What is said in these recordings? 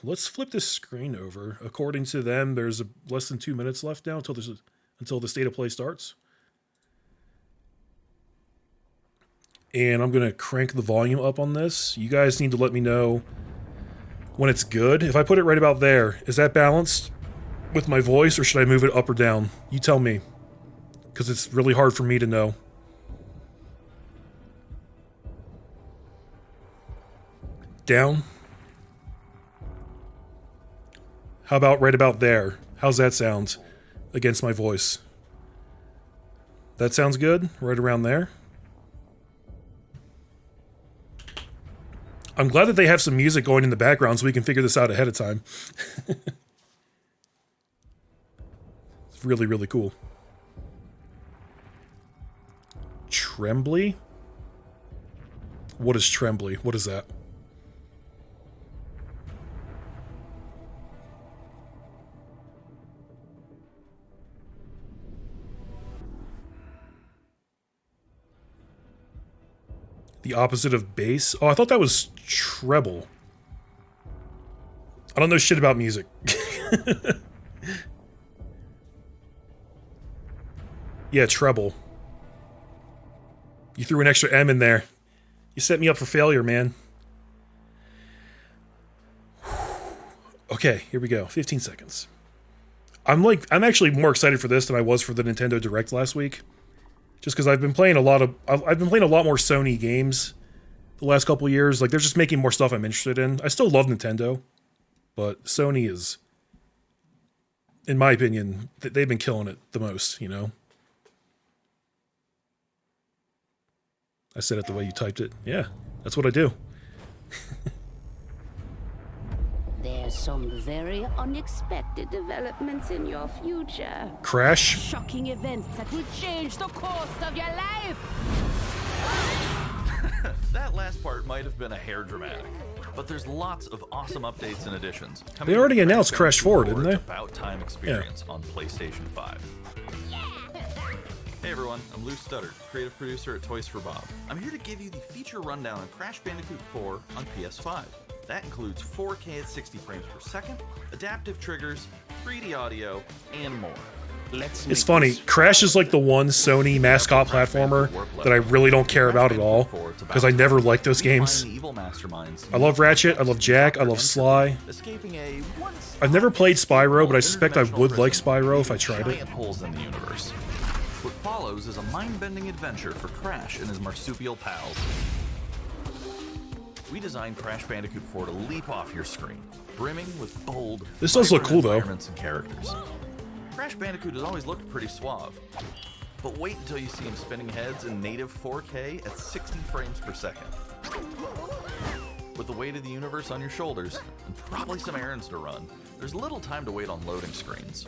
let's flip this screen over. According to them, there's less than 2 minutes left now until the state of play starts. And I'm going to crank the volume up on this. You guys need to let me know when it's good. If I put it right about there, is that balanced with my voice, or should I move it up or down? You tell me, because it's really hard for me to know. Down? How about right about there? How's that sound against my voice? That sounds good? Right around there? I'm glad that they have some music going in the background so we can figure this out ahead of time. It's really, really cool. Trembly? What is trembly? What is that? The opposite of bass? Oh, I thought that was treble. I don't know shit about music. Yeah, treble. You threw an extra M in there. You set me up for failure, man. Okay, here we go. 15 seconds. I'm actually more excited for this than I was for the Nintendo Direct last week. Just because I've been playing a lot more Sony games the last couple of years. Like, they're just making more stuff I'm interested in. I still love Nintendo, but Sony is, in my opinion, they've been killing it the most, you know? I said it the way you typed it. Yeah, that's what I do. There's some very unexpected developments in your future. Crash? Shocking events that will change the course of your life. That last part might have been a hair dramatic, but there's lots of awesome updates and additions. They already announced Crash 4, didn't they? About Time experience on PlayStation 5. Hey everyone, I'm Lou Studdard, creative producer at Toys for Bob. I'm here to give you the feature rundown on Crash Bandicoot 4 on PS5. That includes 4K at 60 frames per second, adaptive triggers, 3D audio, and more. It's funny, Crash is like the one Sony mascot platformer that I really don't care about at all, because I never liked those games. I love Ratchet, I love Jack, I love Sly. I've never played Spyro, but I suspect I would like Spyro if I tried it. What follows is a mind-bending adventure for Crash and his marsupial pals. We designed Crash Bandicoot 4 to leap off your screen, brimming with bold, this does look cool though. Environments and characters. Crash Bandicoot has always looked pretty suave, but wait until you see him spinning heads in native 4K at 60 frames per second. With the weight of the universe on your shoulders, and probably some errands to run, there's little time to wait on loading screens.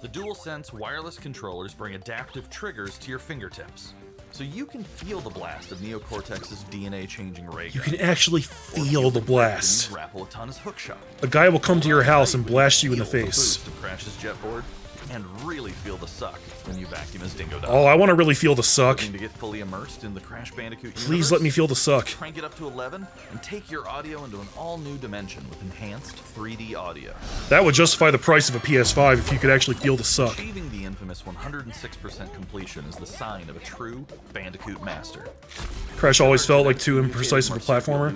The DualSense wireless controllers bring adaptive triggers to your fingertips, so you can feel the blast of Neo Cortex's DNA-changing ray gun. You can actually feel the blast. Rappelatona's hookshot. A guy will come to your house and blast you in the face. To Crash's jetboard, and really feel the suck when you vacuum his dingo dog. Oh, I want to really feel the suck. Looking to get fully immersed in the Crash Bandicoot universe? Please let me feel the suck. Crank it up to 11 and take your audio into an all-new dimension with enhanced 3D audio. That would justify the price of a PS5 if you could actually feel the suck. Achieving the infamous 106% completion is the sign of a true Bandicoot master. Crash always felt like too imprecise of a platformer.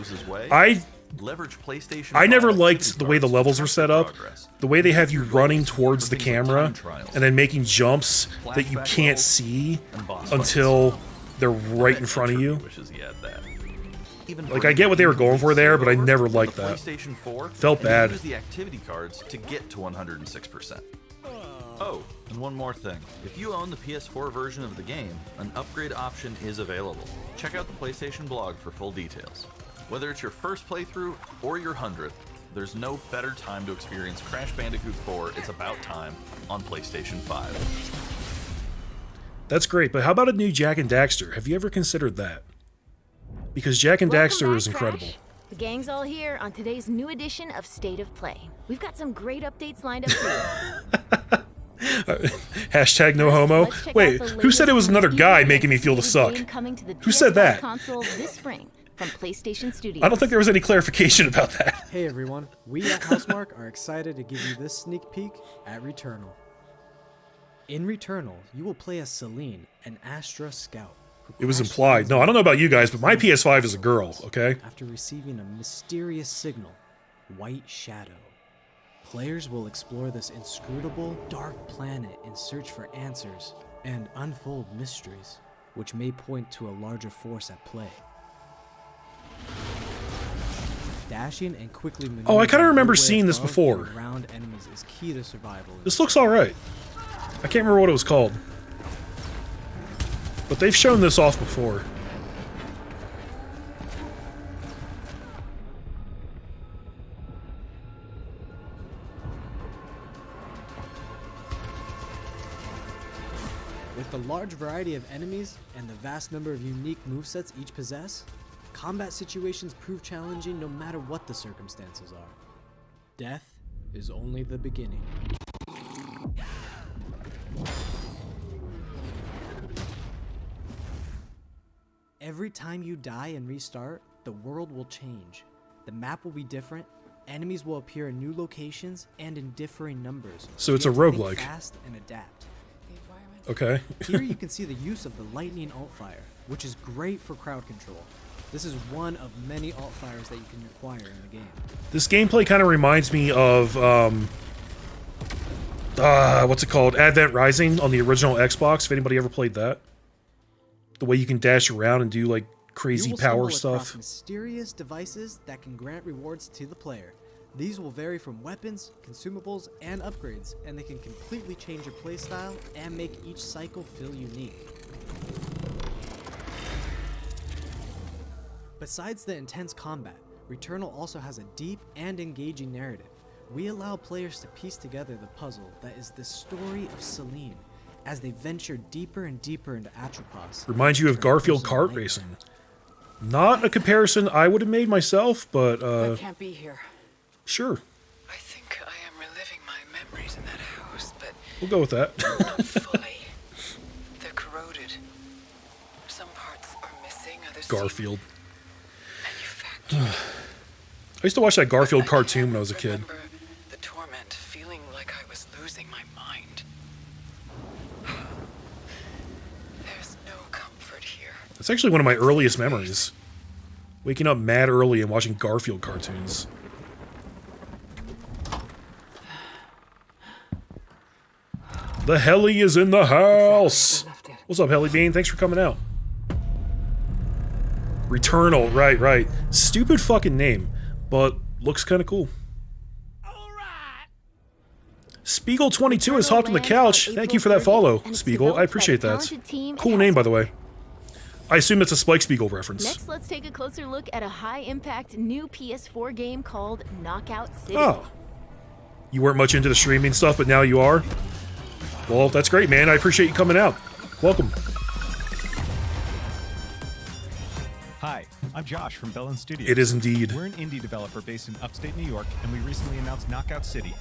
I never liked the way the levels were set up. The way they have you running towards the camera and then making jumps that you can't see until they're right in front of you. Like, I get what they were going for there, but I never liked that. Felt bad. Use the activity cards to get to 106%. Oh, and one more thing. If you own the PS4 version of the game, an upgrade option is available. Check out the PlayStation blog for full details. Whether it's your first playthrough or your 100th, there's no better time to experience Crash Bandicoot 4 It's About Time on PlayStation 5. That's great, but how about a new Jak and Daxter? Have you ever considered that? Because Jak and Daxter is incredible. Crash. The gang's all here on today's new edition of State of Play. We've got some great updates lined up for you. Hashtag no homo. Wait, who said it was another guy making me feel the suck? Who said that? Console this spring. from PlayStation Studios. I don't think there was any clarification about that. Hey everyone, we at Housemarque are excited to give you this sneak peek at Returnal. In Returnal, you will play as Celine, an Astra scout. It was implied. No, I don't know about you guys, but my PS5 is a girl, okay? After receiving a mysterious signal, White Shadow. Players will explore this inscrutable, dark planet in search for answers and unfold mysteries, which may point to a larger force at play. Dashing and quickly Oh, I kind of remember maneuvering seeing this above before. and around enemies is key to survival. This looks alright. I can't remember what it was called. But they've shown this off before. With the large variety of enemies and the vast number of unique movesets each possess, combat situations prove challenging no matter what the circumstances are. Death is only the beginning. Every time you die and restart, the world will change. The map will be different, enemies will appear in new locations and in differing numbers. So it's You a have to think roguelike. fast and adapt. Okay. Here you can see the use of the lightning alt-fire, which is great for crowd control. This is one of many alt-fires that you can acquire in the game. This gameplay kind of reminds me of, what's it called? Advent Rising on the original Xbox, if anybody ever played that. The way you can dash around and do, like, crazy You will power stumble across stuff. mysterious devices that can grant rewards to the player. These will vary from weapons, consumables, and upgrades, and they can completely change your playstyle and make each cycle feel unique. Besides the intense combat, Returnal also has a deep and engaging narrative. We allow players to piece together the puzzle that is the story of Celine, as they venture deeper and deeper into Atropos. Reminds you of Garfield kart racing. Not a comparison I would have made myself, but, I can't be here. sure. I think I am reliving my memories in that house, but We'll go with that. not fully. They're corroded. Some parts are missing, others Garfield. manufactured. I used to watch that Garfield cartoon when I was a kid. Remember the torment, feeling like I was losing my mind. There's no comfort here. It's actually one of my earliest memories. Waking up mad early and watching Garfield cartoons. The Helly is in the house! What's up, Helly Bean? Thanks for coming out. Returnal, right. Stupid fucking name, but looks kind of cool. Spiegel22 has hopped on the couch. Thank you for that follow, Spiegel. I appreciate that. Cool name, by the way. I assume it's a Spike Spiegel reference. Next, let's take a closer look at a high-impact new PS4 game called Knockout City. Oh. You weren't much into the streaming stuff, but now you are? Well, that's great, man. I appreciate you coming out. Welcome. Hi, I'm Josh from Bellin Studios. It is indeed. We're an indie developer based in upstate New York, and we recently announced Knockout City,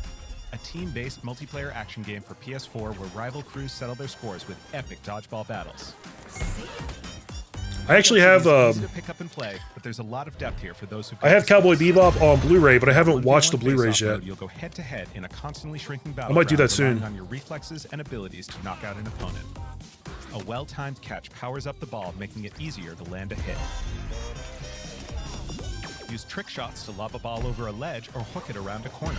a team-based multiplayer action game for PS4 where rival crews settle their scores with epic dodgeball battles. I actually have It's easy to pick up and play, but there's a lot of depth here for those who. I have Cowboy Bebop on Blu-ray, but I haven't watched the On Blu-rays face-off yet. mode, You'll go head-to-head in a constantly shrinking battle. I might do that soon. On your reflexes and abilities to knock out an opponent. A well-timed catch powers up the ball, making it easier to land a hit. Use trick shots to lob a ball over a ledge or hook it around a corner.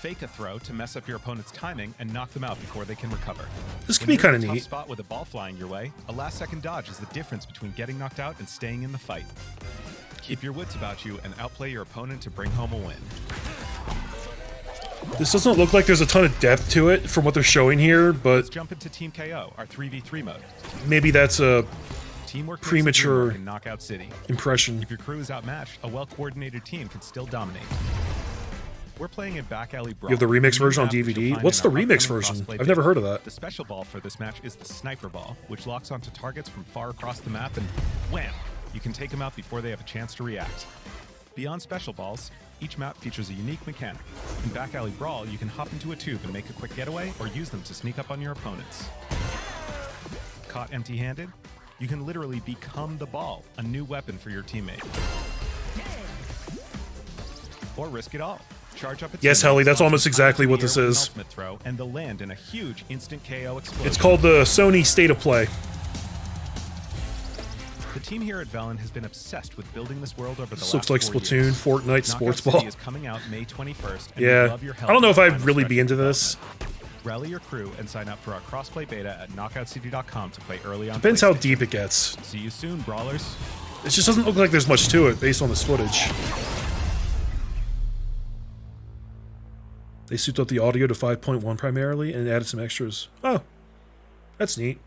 Fake a throw to mess up your opponent's timing and knock them out before they can recover. This could When be you're in kind a of tough neat. spot with a ball flying your way, a last-second dodge is the difference between getting knocked out and staying in the fight. Keep your wits about you and outplay your opponent to bring home a win. This doesn't look like there's a ton of depth to it from what they're showing here, but Let's jump into Team KO, our 3v3 mode. maybe that's a Teamwork makes the Premature dream work in Knockout City. impression. If your crew is outmatched, a well-coordinated team can still dominate. We're playing a back alley brawl. You have the remix a new version on map which you'll DVD? find What's in the our remix upcoming version? crossplay I've never video. heard of that. The special ball for this match is the sniper ball, which locks onto targets from far across the map and wham! You can take them out before they have a chance to react. Beyond special balls, each map features a unique mechanic. In Back Alley Brawl, you can hop into a tube and make a quick getaway or use them to sneak up on your opponents. Caught empty-handed? You can literally become the ball, a new weapon for your teammate. Or risk it all. Charge up a Yes, teammate, Helly, that's launch almost a exactly time what to this the air with is. an ultimate throw, and they'll land in a huge instant KO explosion. It's called the Sony State of Play. The team here at Velen has been obsessed with building this world over the This last looks like 4 Splatoon, years. Fortnite, Knockout Sports City Ball. is coming out May 21st, and we Yeah. love your help I don't know if in the I'd final really stretch be of into this. development. Rally your crew and sign up for our crossplay beta at knockoutcity.com to play early on Depends how PlayStation. deep it gets. See you soon, brawlers. It just doesn't look like there's much to it based on this footage. They souped up the audio to 5.1 primarily and added some extras. Oh, that's neat.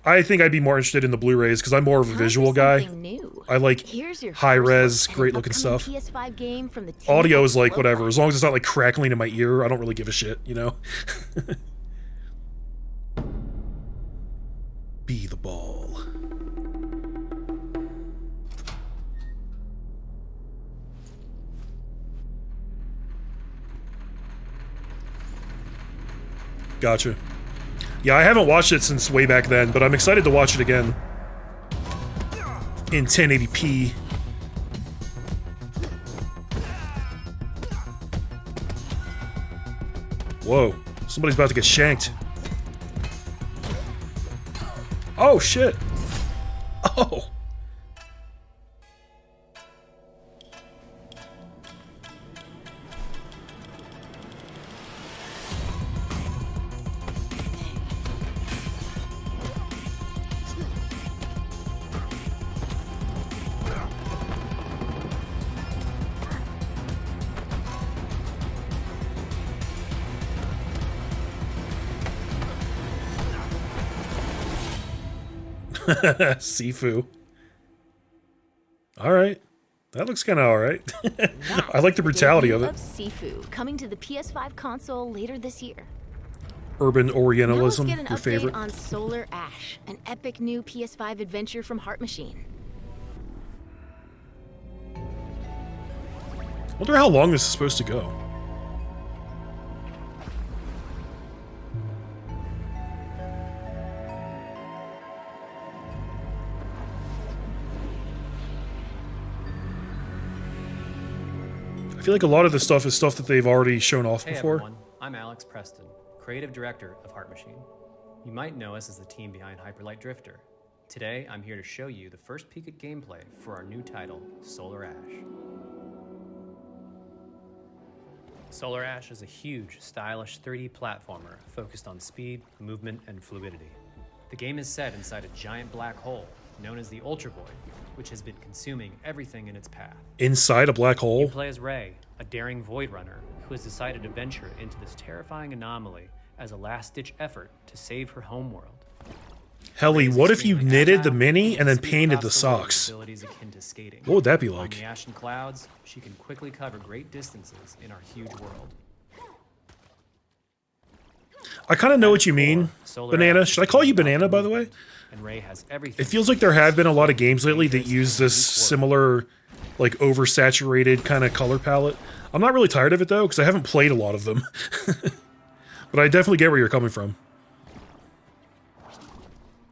I think I'd be more interested in the Blu-rays because I'm more of a Time for visual guy. something new. I like Here's your high first res, look at great an looking upcoming stuff. PS5 game from the team Audio at is like Longcouch. whatever, as long as it's not like crackling in my ear. I don't really give a shit, you know. Be the ball. Gotcha. Yeah, I haven't watched it since way back then, but I'm excited to watch it again. In 1080p. Whoa. Somebody's about to get shanked. Oh, shit. Oh. Sifu. Alright. That looks kind of alright. I like the brutality of it. Sifu, coming to the PS5 console later this year. Urban Now let's Orientalism, get an your update favorite. on Solar Ash, an epic new PS5 adventure from Heart Machine. Wonder how long this is supposed to go. I feel like a lot of this stuff is stuff that they've already shown off Hey before. everyone, I'm Alex Preston, creative director of Heart Machine. You might know us as the team behind Hyperlight Drifter. Today, I'm here to show you the first peek at gameplay for our new title, Solar Ash. Solar Ash is a huge, stylish 3D platformer focused on speed, movement, and fluidity. The game is set inside a giant black hole known as the Ultra Void, which has been consuming everything in its path. Inside a black You hole? play as Ray, a daring void runner who has decided to venture into this terrifying anomaly as a last-ditch effort to save her homeworld. Helly, what if you Extremely knitted the agile, mini and then speed painted across the world with socks? abilities akin to skating. What would that be On like? the ashen clouds, she can quickly cover great distances in our huge world. I kind of know what you mean, Solar Banana. Ash Should I call you is about Banana, by the way? And Ray has everything. It feels like there have been a lot of games lately that use this similar, like, oversaturated kind of color palette. I'm not really tired of it, though, because I haven't played a lot of them. But I definitely get where you're coming from.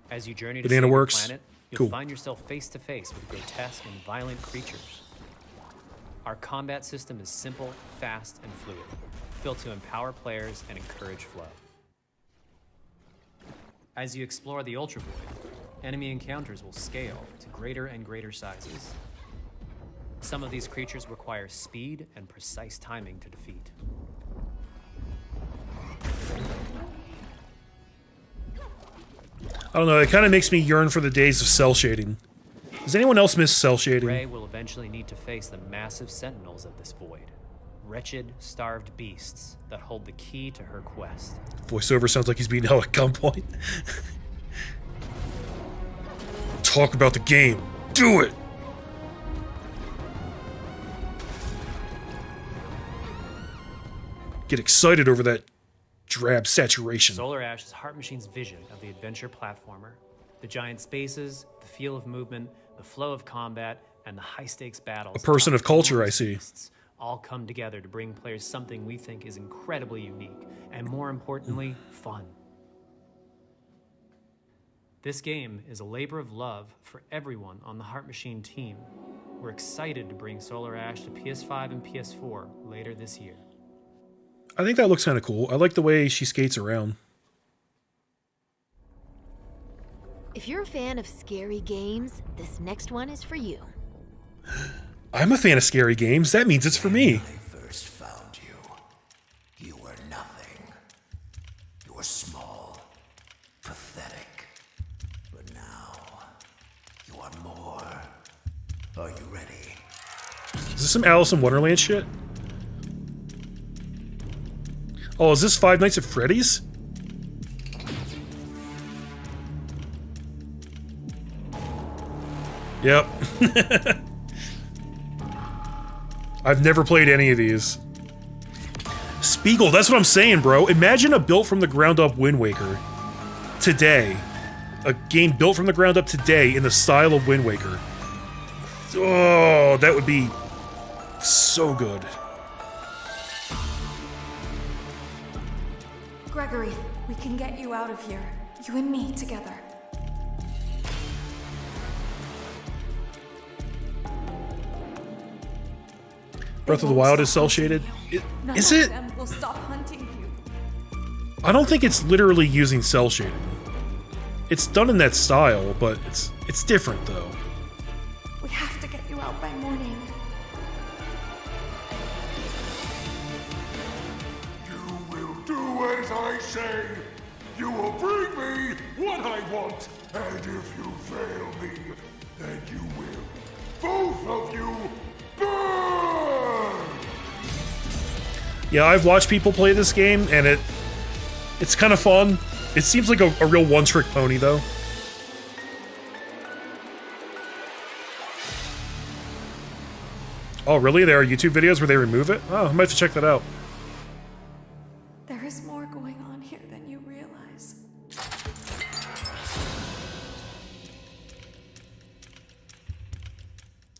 As you journey to Banana save your works. planet, you'll Cool. find yourself face to face with grotesque and violent creatures. Our combat system is simple, fast, and fluid, built to empower players and encourage flow. As you explore the Ultra Void, enemy encounters will scale to greater and greater sizes. Some of these creatures require speed and precise timing to defeat. I don't know, it kind of makes me yearn for the days of cell shading. Does anyone else miss cell shading? Ray will eventually need to face the massive sentinels of this void. Wretched, starved beasts that hold the key to her quest. Voiceover sounds like he's being held at gunpoint. Talk about the game. Do it! Get excited over that drab saturation. Solar Ash is Heart Machine's vision of the adventure platformer. The giant spaces, the feel of movement, the flow of combat, and the high-stakes battles. A person of culture, I enormous see. beasts all come together to bring players something we think is incredibly unique, and more importantly, fun. This game is a labor of love for everyone on the Heart Machine team. We're excited to bring Solar Ash to PS5 and PS4 later this year. I think that looks kind of cool. I like the way she skates around. If you're a fan of scary games, this next one is for you. I'm a fan of scary games. That means it's for me. When I first found you, you were nothing. You were small, pathetic. But now, you are more. Are you ready? Is this some Alice in Wonderland shit? Oh, is this Five Nights at Freddy's? Yep. I've never played any of these. Spiegel, that's what I'm saying, bro. Imagine a built from the ground up Wind Waker today. A game built from the ground up today in the style of Wind Waker. Oh, that would be so good. Gregory, we can get you out of here. You and me together. Breath of the Wild is cell shaded. Is it? Will stop hunting you. I don't think it's literally using cell shading. It's done in that style, but it's different though. We have to get you out by morning. You will do as I say. You will bring me what I want. And if you fail me, then you will. Both of you burn! Yeah, I've watched people play this game, and it's kind of fun. It seems like a real one-trick pony, though. Oh, really? There are YouTube videos where they remove it? Oh, I might have to check that out. There is more going on here than you realize.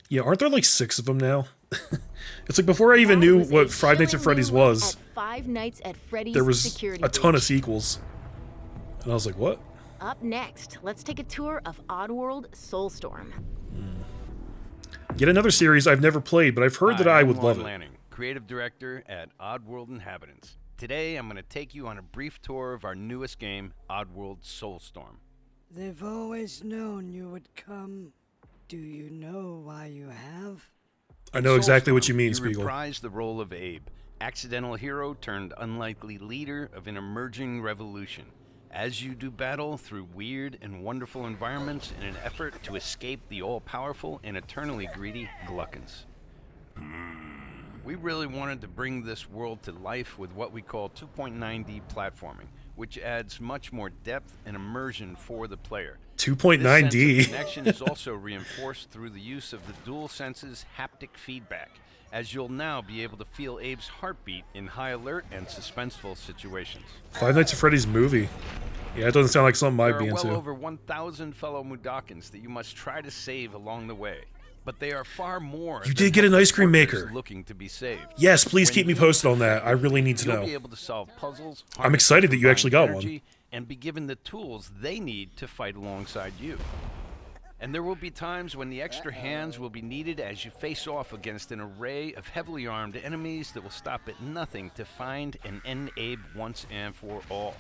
Yeah, aren't there like 6 of them now? It's like before I even knew what Five Nights at Freddy's was, Five Nights at Freddy's there was security a ton of breach. sequels. And I was like, what? Up next, let's take a tour of Oddworld Soulstorm. Yet another series I've never played, but I've heard that I would love it. Lanning, creative director at Oddworld Inhabitants. Today, I'm going to take you on a brief tour of our newest game, Oddworld Soulstorm. They've always known you would come. Do you know why you have? I know exactly what you mean, You Spiegel. reprise the role of Abe, accidental hero turned unlikely leader of an emerging revolution, as you do battle through weird and wonderful environments in an effort to escape the all-powerful and eternally greedy Gluckins. We really wanted to bring this world to life with what we call 2.9D platforming, which adds much more depth and immersion for the player. 2.9D. This sense of connection is also reinforced through the use of the DualSense's haptic feedback, as you'll now be able to feel Abe's heartbeat in high alert and suspenseful situations. Five Nights at Freddy's movie. Yeah, it doesn't sound like something I'd be There are into. well over 1,000 fellow Mudokons that you must try to save along the way. But they are far more. You did get an ice cream maker. Looking to be saved. Yes, please keep me posted on that. I really need to You'll know. be able to solve puzzles. I'm excited that you actually got one. And be given the tools they need to fight alongside you. And there will be times when the extra hands will be needed as you face off against an array of heavily armed enemies that will stop at nothing to find and end Abe once and for all.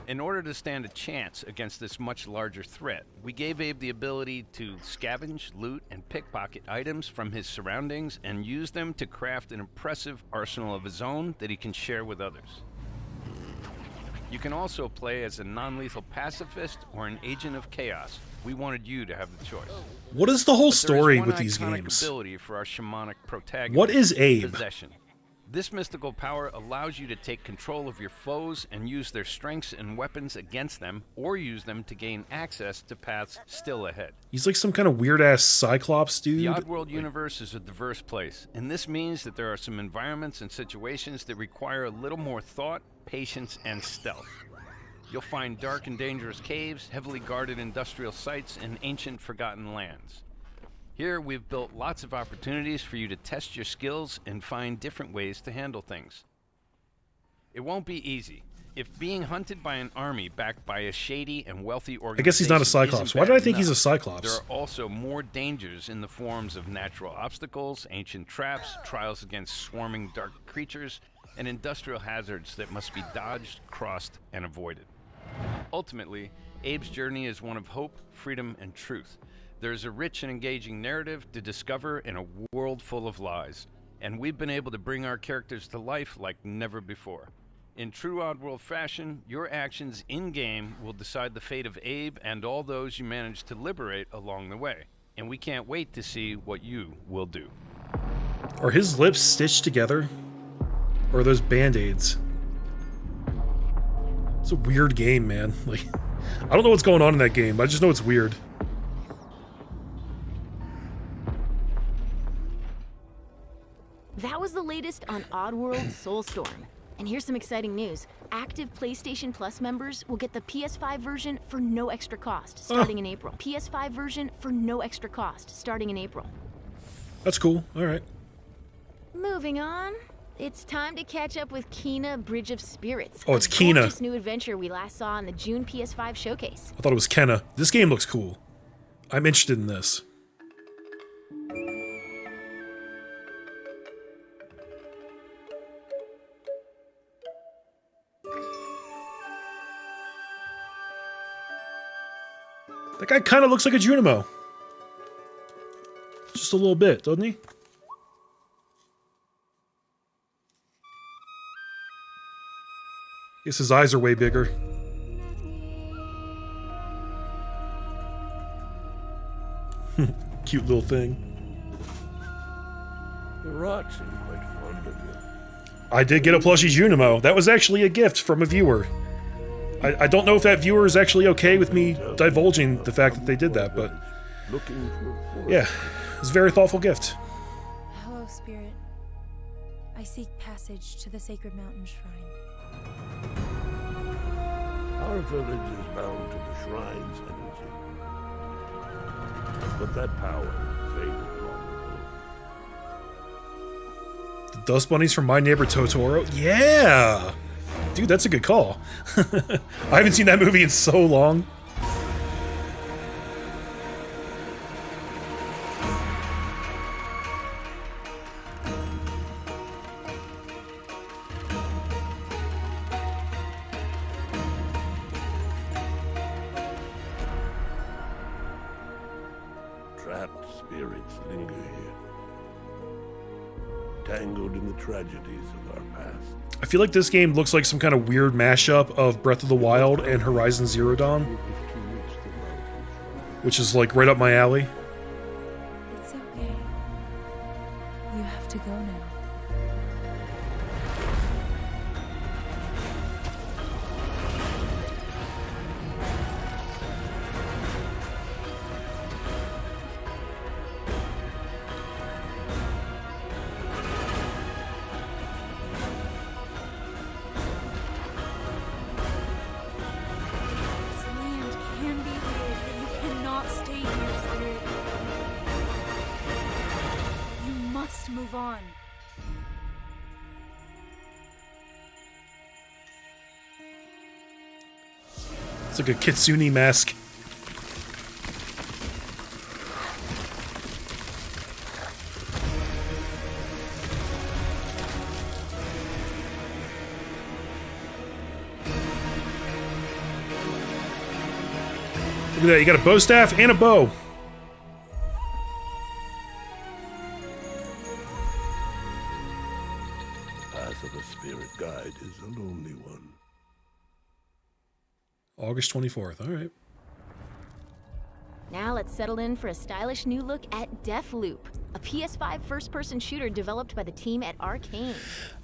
In order to stand a chance against this much larger threat, we gave Abe the ability to scavenge, loot, and pickpocket items from his surroundings and use them to craft an impressive arsenal of his own that he can share with others. You can also play as a non-lethal pacifist or an agent of chaos. We wanted you to have the choice. What is the whole But there story one with these iconic games? ability for our shamanic protagonist. What is Abe? Possession. This mystical power allows you to take control of your foes and use their strengths and weapons against them, or use them to gain access to paths still ahead. He's like some kind of weird-ass Cyclops dude. The Oddworld universe is a diverse place, and this means that there are some environments and situations that require a little more thought, patience, and stealth. You'll find dark and dangerous caves, heavily guarded industrial sites, and ancient forgotten lands. Here, we've built lots of opportunities for you to test your skills and find different ways to handle things. It won't be easy, If being hunted by an army backed by a shady and wealthy organization, I guess he's not a Cyclops. Why did I think he's a Cyclops? There are also more dangers in the forms of natural obstacles, ancient traps, trials against swarming dark creatures, and industrial hazards that must be dodged, crossed, and avoided. Ultimately, Abe's journey is one of hope, freedom, and truth. There is a rich and engaging narrative to discover in a world full of lies, and we've been able to bring our characters to life like never before. In true Oddworld fashion, your actions in-game will decide the fate of Abe and all those you manage to liberate along the way. And we can't wait to see what you will do. Are his lips stitched together? Or are those Band-Aids? It's a weird game, man. Like, I don't know what's going on in that game, but I just know it's weird. That was the latest on Oddworld Soulstorm. And here's some exciting news. Active PlayStation Plus members will get the PS5 version for no extra cost starting in April. PS5 version for no extra cost starting in April. That's cool. All right. Moving on. It's time to catch up with Kena Bridge of Spirits. Oh, it's a Kena. gorgeous new adventure we last saw in the June PS5 showcase. I thought it was Kenna. This game looks cool. I'm interested in this. That guy kind of looks like a Junimo. Just a little bit, doesn't he? Guess his eyes are way bigger. Cute little thing. The rot seem quite fond of you. I did get a plushie Junimo. That was actually a gift from a viewer. I don't know if that viewer is actually okay with me divulging the fact that they did that, but yeah, it was a very thoughtful gift. Hello, Spirit. I seek passage to the sacred mountain shrine. Our village is bound to the shrine's energy. But that power faded long ago. The Dust Bunnies from My Neighbor Totoro? Yeah! Dude, that's a good call. I haven't seen that movie in so long. Trapped spirits linger here, tangled in the tragedies of our past. I feel like this game looks like some kind of weird mashup of Breath of the Wild and Horizon Zero Dawn, which is like right up my alley. It's okay. You have to go now. Move on. It's like a kitsune mask. Look at that, you got a bow staff and a bow. Guide is a lonely one. August 24th, alright. Now let's settle in for a stylish new look at DEATHLOOP, a PS5 first-person shooter developed by the team at Arcane.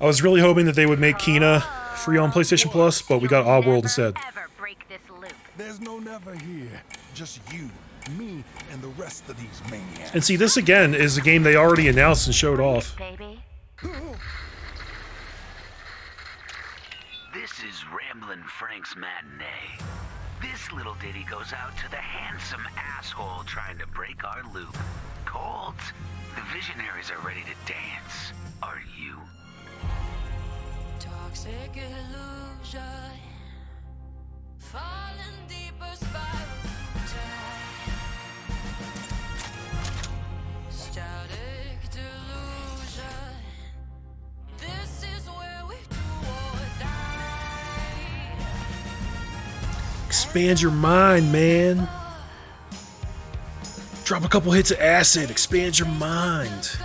I was really hoping that they would make Kena free on PlayStation Plus, but we got Oddworld instead. There's no never here. Just you, me, and the rest of these maniacs. And see, this again is a game they already announced and showed off. This is Ramblin' Frank's Matinee. This little ditty goes out to the handsome asshole trying to break our loop. Colt, the visionaries are ready to dance. Are you? Talk Toxic illusion, falling deeper spiral down. Static delusion. This is where we do or die. Expand your mind, man. Drop a couple hits of acid. Expand your mind.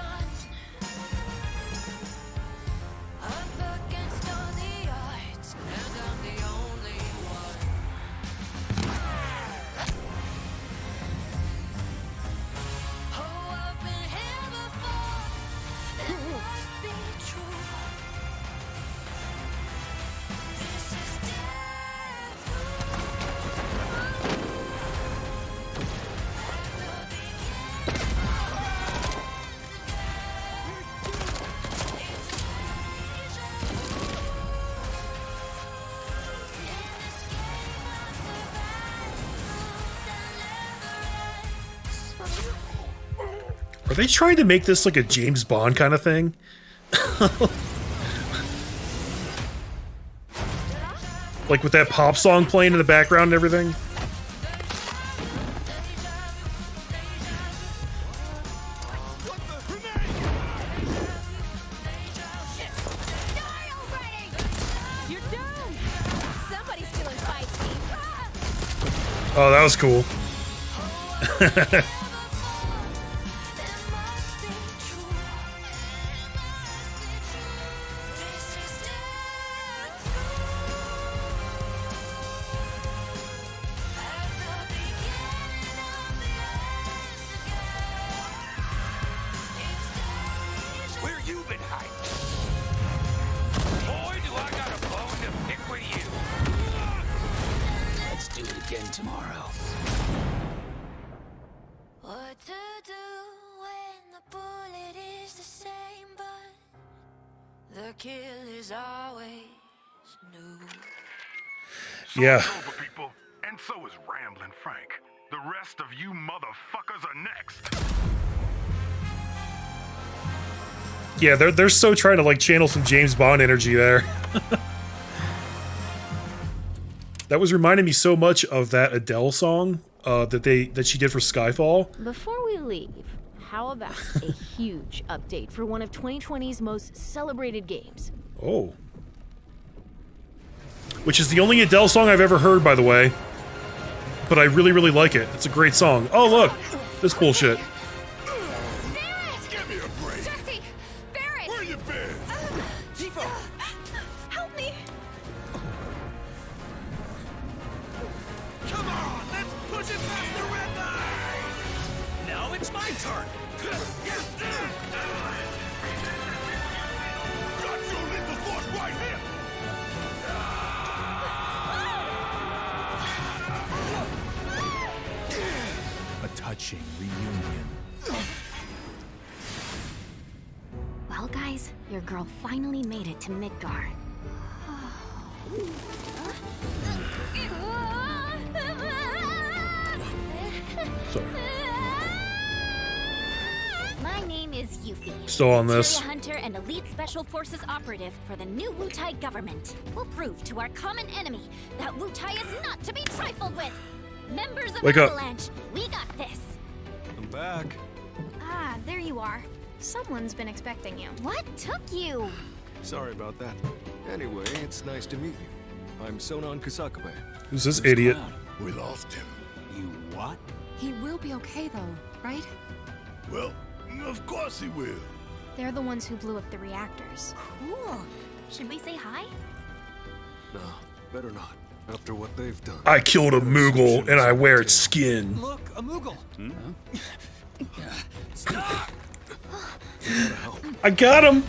Are they trying to make this like a James Bond kind of thing? Like with that pop song playing in the background and everything? Oh, that was cool. Where you been hiding? Boy, do I got a bone to pick with you. Let's do it again tomorrow. What to do when the bullet is the same, but the kill is always new. Yeah. Over, people, and so is Ramblin' Frank. The rest of you motherfuckers are next. Yeah, they're so trying to like channel some James Bond energy there. That was reminding me so much of that Adele song that she did for Skyfall. Before we leave, how about a huge update for one of 2020's most celebrated games? Oh. Which is the only Adele song I've ever heard, by the way. But I really, really like it. It's a great song. Oh, look! This bullshit. Give me a break. Jesse! Barrett! Where you been? Tifa! Help me! Come on, let's push it past the red line! Now it's my turn! Got your little force right here! A touching reunion. Well, guys, your girl finally made it to Midgar. Sorry. My name is Yuffie. Still on this. Materia Hunter and Elite Special Forces operative for the new Wutai government. We'll prove to our common enemy that Wutai is not to be trifled with. Members of Wake up. Avalanche, we got this. I'm back. Ah, there you are. Someone's been expecting you. What took you? Sorry about that. Anyway, it's nice to meet you. I'm Sonon Kusakabe. Who's this idiot? We lost him. You what? He will be okay though, right? Well, of course he will. They're the ones who blew up the reactors. Cool. Should we say hi? No, better not. After what they've done. I killed a Moogle and I wear its skin. Look, a Moogle. Stop! I got him!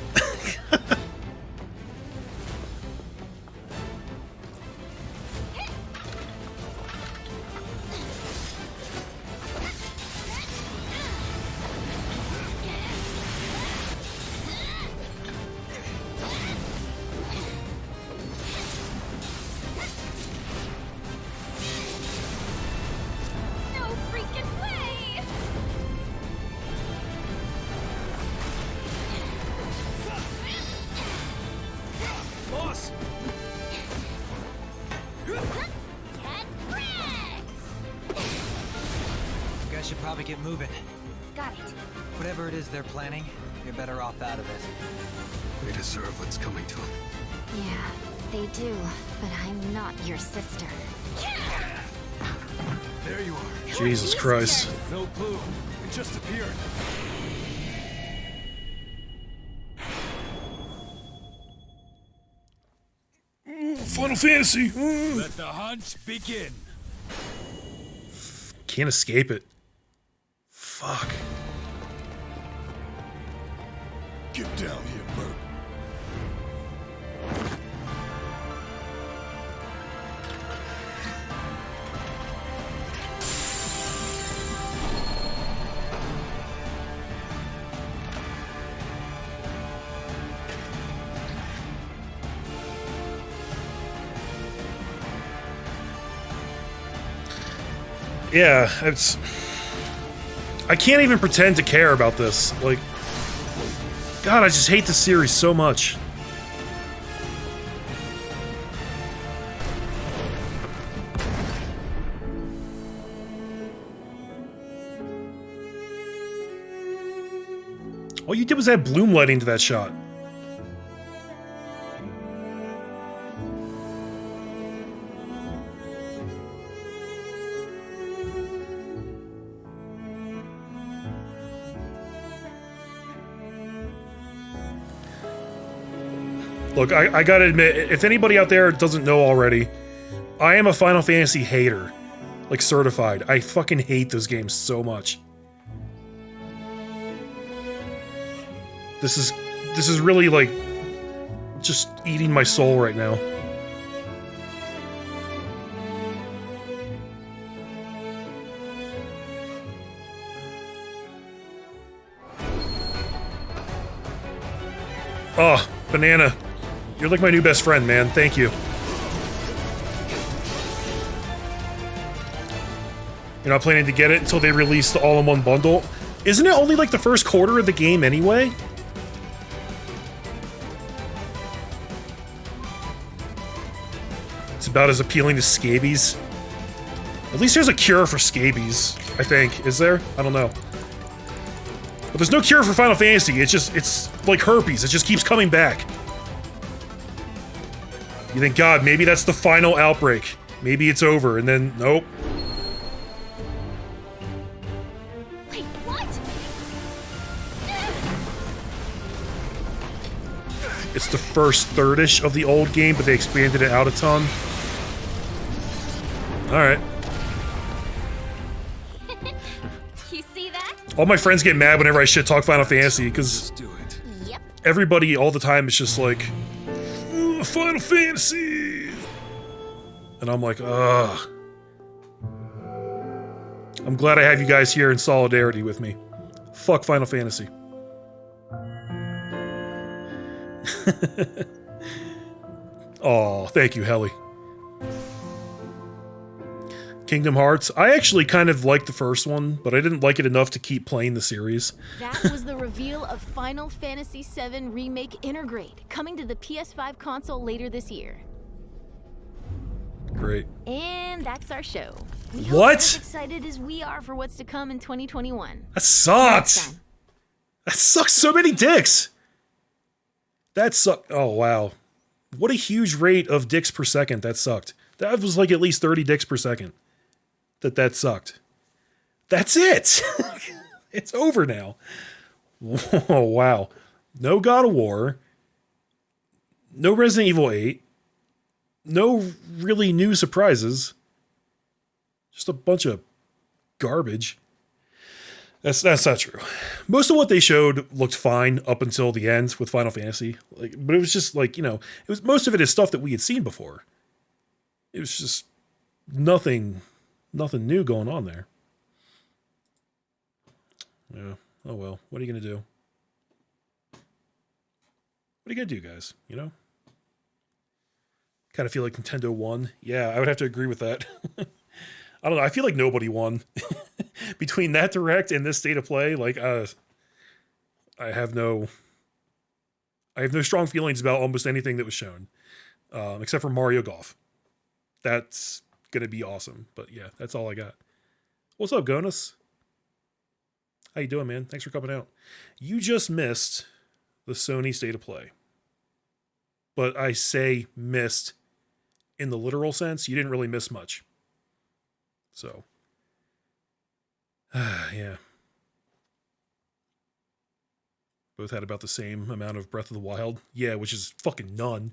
No freaking way! probably get moving. Got it. Whatever it is they're planning, you're better off out of it. They deserve what's coming to them. Yeah, they do. But I'm not your sister. There you are. Jesus Christ. No clue. It just appeared. Final Fantasy. Let the hunt begin. Can't escape it. Fuck. Get down here, Merc. Yeah, it's... I can't even pretend to care about this. Like, God, I just hate this series so much. All you did was add bloom lighting to that shot. Look, I gotta admit, if anybody out there doesn't know already, I am a Final Fantasy hater. Like, certified. I fucking hate those games so much. This is really, like, just eating my soul right now. Oh, Banana. You're like my new best friend, man. Thank you. You're not planning to get it until they release the all-in-one bundle? Isn't it only like the first quarter of the game anyway? It's about as appealing to scabies. At least there's a cure for scabies, I think. Is there? I don't know. But there's no cure for Final Fantasy. It's like herpes. It just keeps coming back. You think, God, maybe that's the final outbreak. Maybe it's over, and then, nope. Wait, what? It's the first third-ish of the old game, but they expanded it out a ton. Alright. You see that? All my friends get mad whenever I shit-talk Final Fantasy, because Yep. everybody all the time is just like, Final Fantasy! And I'm like, ugh. I'm glad I have you guys here in solidarity with me. Fuck Final Fantasy. Oh, thank you, Helly. Kingdom Hearts. I actually kind of liked the first one, but I didn't like it enough to keep playing the series. That was the reveal of Final Fantasy VII Remake Intergrade, coming to the PS5 console later this year. Great. And that's our show. We What? hope you're as excited as we are for what's to come in 2021. That sucked! That sucks so many dicks! That sucked. Oh, wow. What a huge rate of dicks per second that sucked. That was like at least 30 dicks per second. That sucked. That's it! It's over now. Oh, wow. No God of War. No Resident Evil 8. No really new surprises. Just a bunch of garbage. That's not true. Most of what they showed looked fine up until the end with Final Fantasy. But it was just like, you know, most of it is stuff that we had seen before. It was just nothing new going on there. Yeah. Oh well. What are you gonna do? What are you gonna do, guys? You know? Kind of feel like Nintendo won. Yeah, I would have to agree with that. I don't know. I feel like nobody won. Between that Direct and this State of Play, like, I have no strong feelings about almost anything that was shown. Except for Mario Golf. That's gonna be awesome. But yeah, that's all I got. What's up, Gonus? How you doing, man? Thanks for coming out. You just missed the Sony State of Play. But I say missed in the literal sense. You didn't really miss much. So, yeah. Both had about the same amount of Breath of the Wild. Yeah, which is fucking none.